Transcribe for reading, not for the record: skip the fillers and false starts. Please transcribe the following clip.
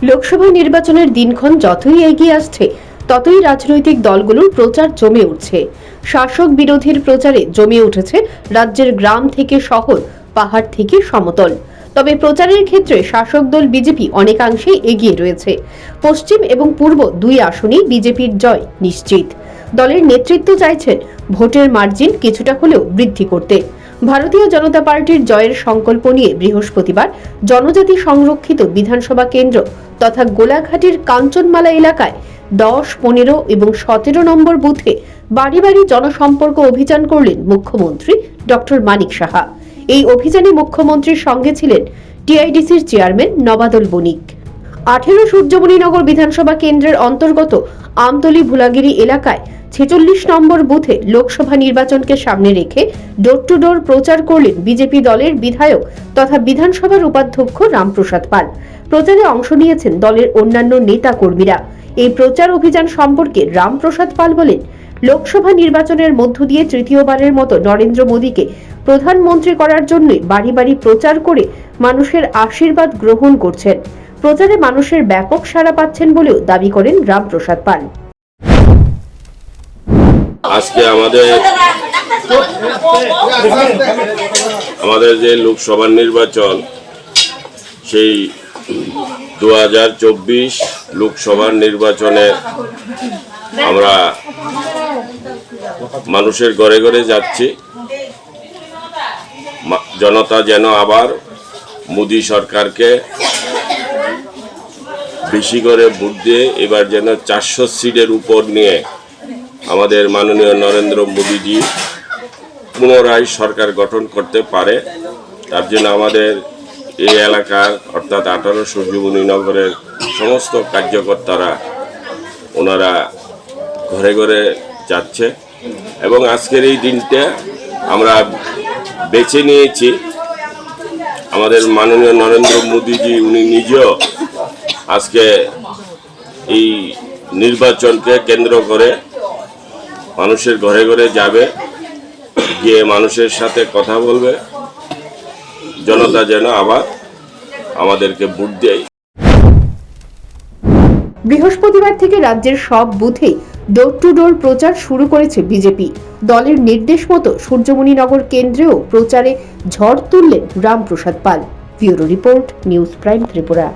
লোকসভা নির্বাচনের দিনক্ষণ যতই এগিয়ে আসছে ততই রাজনৈতিক দলগুলোর প্রচার জমে উঠছে। শাসক বিরোধীর প্রচারে জমে উঠেছে রাজ্যের গ্রাম থেকে শহর, পাহাড় থেকে সমতল। তবে প্রচারের ক্ষেত্রে শাসক দল বিজেপি অনেকাংশেই এগিয়ে রয়েছে। পশ্চিম এবং পূর্ব দুই আসনেই বিজেপির জয় নিশ্চিত। দলের নেতৃত্ব চাইছেন ভোটের মার্জিন কিছুটা হলেও বৃদ্ধি করতে। ভারতীয় জনতা পার্টির জয়ের সংকল্প নিয়ে বৃহস্পতিবার জনজাতি সংরক্ষিত বিধানসভা কেন্দ্র তথা গোলাঘাটের কাঞ্চনমালা এলাকায় 10, 15 এবং 17 নম্বর বুথে বাড়ি বাড়ি জনসম্পর্ক অভিযান করলেন মুখ্যমন্ত্রী ডক্টর মানিক সাহা। এই অভিযানে মুখ্যমন্ত্রীর সঙ্গে ছিলেন টিআইডিসির চেয়ারম্যান নবাদল বণিক। 18 সূর্যমণিনগর বিধানসভা কেন্দ্রের অন্তর্গত আমতলী ভুলাগিরি এলাকায় 46 নম্বর বুথে লোকসভা নির্বাচনকে সামনে রেখে ডোর টু ডোর প্রচার করলেন বিজেপি দলের বিধায়ক তথা বিধানসভার উপাধ্যক্ষ রামপ্রসাদ পাল। প্রচারে অংশ নিয়েছেন দলের অন্যান্য নেতা কর্মীরা। এই প্রচার অভিযান সম্পর্কে রামপ্রসাদ পাল বলেন, লোকসভা নির্বাচনের মধ্য দিয়ে তৃতীয়বারের মতো নরেন্দ্র মোদীকে প্রধানমন্ত্রী করার জন্য বাড়ি বাড়ি প্রচার করে মানুষের আশীর্বাদ গ্রহণ করছেন। প্রচারে মানুষের ব্যাপক সাড়া পাচ্ছেন বলেও দাবি করেন রামপ্রসাদ পাল। আজকে আমাদের যে লোকসভা নির্বাচন, সেই 2024 লোকসভার নির্বাচনে আমরা মানুষের ঘরে ঘরে যাচ্ছি। জনতা যেন আবার মোদী সরকারকে বেশি করে ভোট দিয়ে এবার যেন 400 সিটের উপর নিয়ে আমাদের মাননীয় নরেন্দ্র মোদীজি পুনরায় সরকার গঠন করতে পারে। তার জন্য আমাদের এই এলাকার অর্থাৎ 18 সূর্যমণিনগরের সমস্ত কার্যকর্তারা ওনারা ঘরে ঘরে যাচ্ছে এবং আজকের এই দিনটা আমরা বেছে নিয়েছি। আমাদের মাননীয় নরেন্দ্র মোদীজি উনি নিজেও আজকে এই নির্বাচনকে কেন্দ্র করে মানুষের ঘরে ঘরে যাবে, গিয়ে মানুষের সাথে কথা বলবে, জনতা যেন আবার আমাদেরকে ভোট দেয়। বৃহস্পতিবার থেকে রাজ্যের সব বুথেই ডোর টু ডোর প্রচার শুরু করেছে বিজেপি। দলের নির্দেশ মতো সূর্যমণিনগর কেন্দ্রেও প্রচারে ঝড় তুললেন Ramprasad Pal. Bureau report, news prime Tripura.